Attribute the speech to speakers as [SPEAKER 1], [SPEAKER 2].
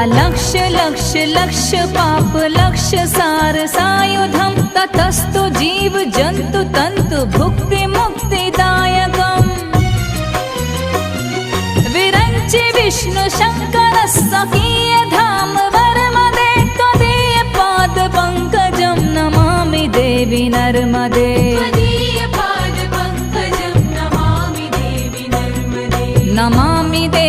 [SPEAKER 1] अलक्ष लक्ष लक्ष पाप लक्ष सार सायुधम ततस्तु जीव जंतु तंतु भुक्ति मुक्तिदायकम् विरंचि विष्णु शंकर सखीय धाम वर्मदे त्वदीय पाद पंकजं नमामि देवी नर्मदे नमामि देवी